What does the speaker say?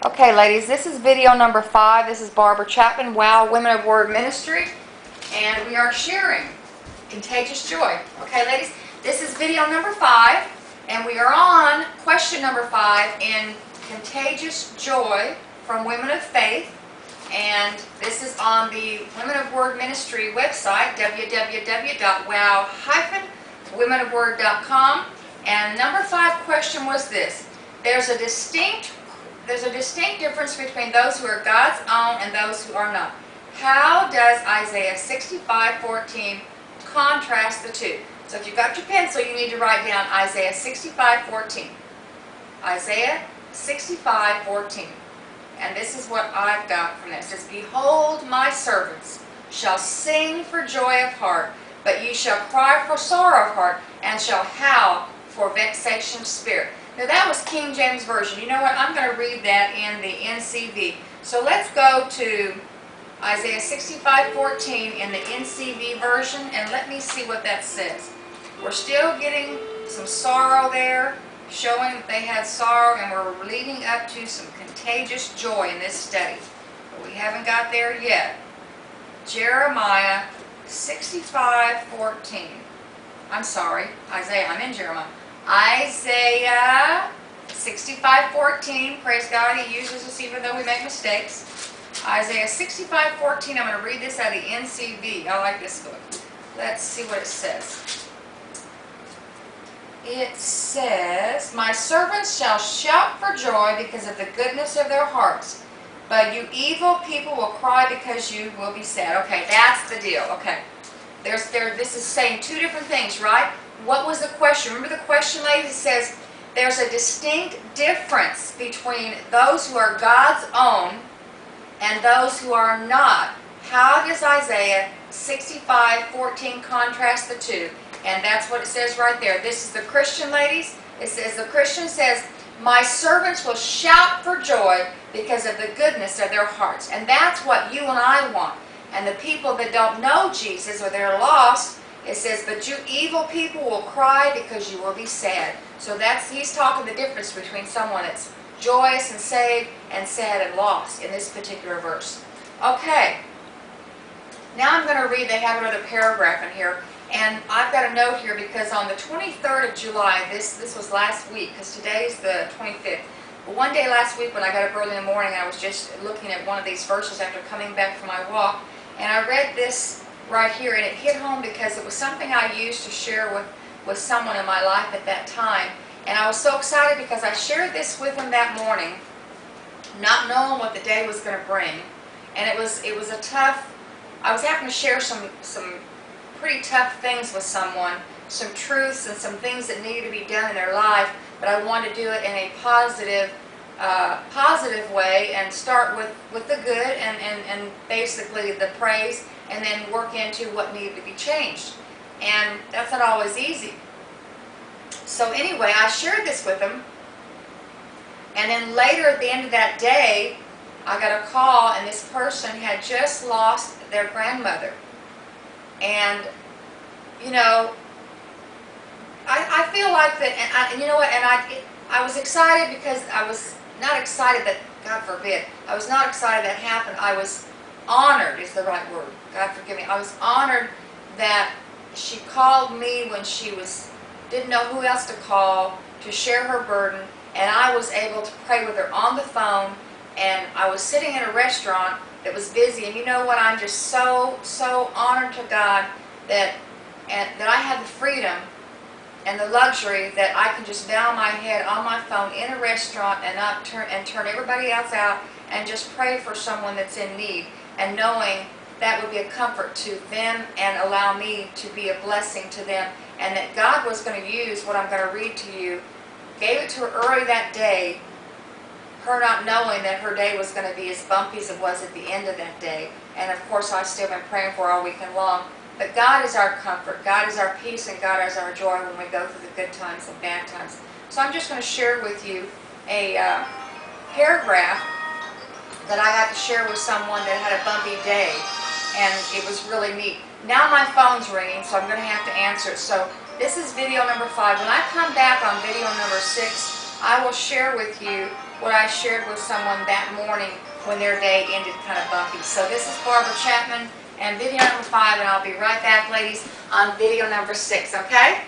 Okay, ladies, this is video number 5. This is Barbara Chapmond, WOW Women of Word Ministry, and we are sharing Contagious Joy. Okay, ladies, this is video number 5, and we are on question number 5 in Contagious Joy from Women of Faith, and this is on the Women of Word Ministry website, www.wow-womenofword.com, and number 5 question was this: There's a distinct difference between those who are God's own and those who are not. How does Isaiah 65:14 contrast the two? So if you've got your pencil, you need to write down Isaiah 65:14. Isaiah 65:14. And this is what I've got from this. It says, "Behold, my servants shall sing for joy of heart, but ye shall cry for sorrow of heart, and shall howl for vexation of spirit." Now that was King James Version. You know what? I'm going to read that in the NCV. So let's go to Isaiah 65:14 in the NCV version, and let me see what that says. We're still getting some sorrow there, showing that they had sorrow, and we're leading up to some contagious joy in this study. But we haven't got there yet. Jeremiah 65:14. I'm sorry, Isaiah. I'm in Jeremiah. Isaiah 65:14. Praise God, He uses us even though we make mistakes. Isaiah 65:14. I'm going to read this out of the NCV. I like this book. Let's see what it says. It says, "My servants shall shout for joy because of the goodness of their hearts, but you evil people will cry because you will be sad." Okay, that's the deal. Okay, this is saying two different things, right? What was the question? Remember the question, ladies? It says there's a distinct difference between those who are God's own and those who are not. How does Isaiah 65:14 contrast the two? And that's what it says right there. This is the Christian, ladies. It says, the Christian says, "My servants will shout for joy because of the goodness of their hearts." And that's what you and I want. And the people that don't know Jesus or they're lost, it says, "But you evil people will cry because you will be sad." So he's talking the difference between someone that's joyous and saved and sad and lost in this particular verse. Okay. Now I'm going to read, they have another paragraph in here. And I've got a note here because on the 23rd of July, this was last week, because today's the 25th. But one day last week when I got up early in the morning, I was just looking at one of these verses after coming back from my walk. And I read this right here, and it hit home because it was something I used to share with someone in my life at that time. And I was so excited because I shared this with him that morning, not knowing what the day was going to bring. And it was a tough, I was having to share some pretty tough things with someone, some truths and some things that needed to be done in their life, but I wanted to do it in a positive way and start with the good and basically the praise, and then work into what needed to be changed. And that's not always easy. So anyway, I shared this with him, and then later at the end of that day, I got a call, and this person had just lost their grandmother. And, you know, I feel like that, and you know what, and I was excited because I was not excited that, God forbid, I was not excited that happened. I was honored, is the right word. God forgive me. I was honored that she called me when she didn't know who else to call to share her burden, and I was able to pray with her on the phone, and I was sitting in a restaurant that was busy, and you know what, I'm just so honored to God that I have the freedom and the luxury that I can just bow my head on my phone in a restaurant and not turn everybody else out and just pray for someone that's in need, and knowing that would be a comfort to them and allow me to be a blessing to them, and that God was going to use what I'm going to read to you. Gave it to her early that day, her not knowing that her day was going to be as bumpy as it was at the end of that day. And of course I've still been praying for her all weekend long. But God is our comfort, God is our peace, and God is our joy when we go through the good times and bad times. So I'm just going to share with you a paragraph that I got to share with someone that had a bumpy day, and it was really neat. Now my phone's ringing, so I'm going to have to answer it. So this is video number 5. When I come back on video number 6, I will share with you what I shared with someone that morning when their day ended kind of bumpy. So this is Barbara Chapman and video number 5, and I'll be right back, ladies, on video number 6, okay?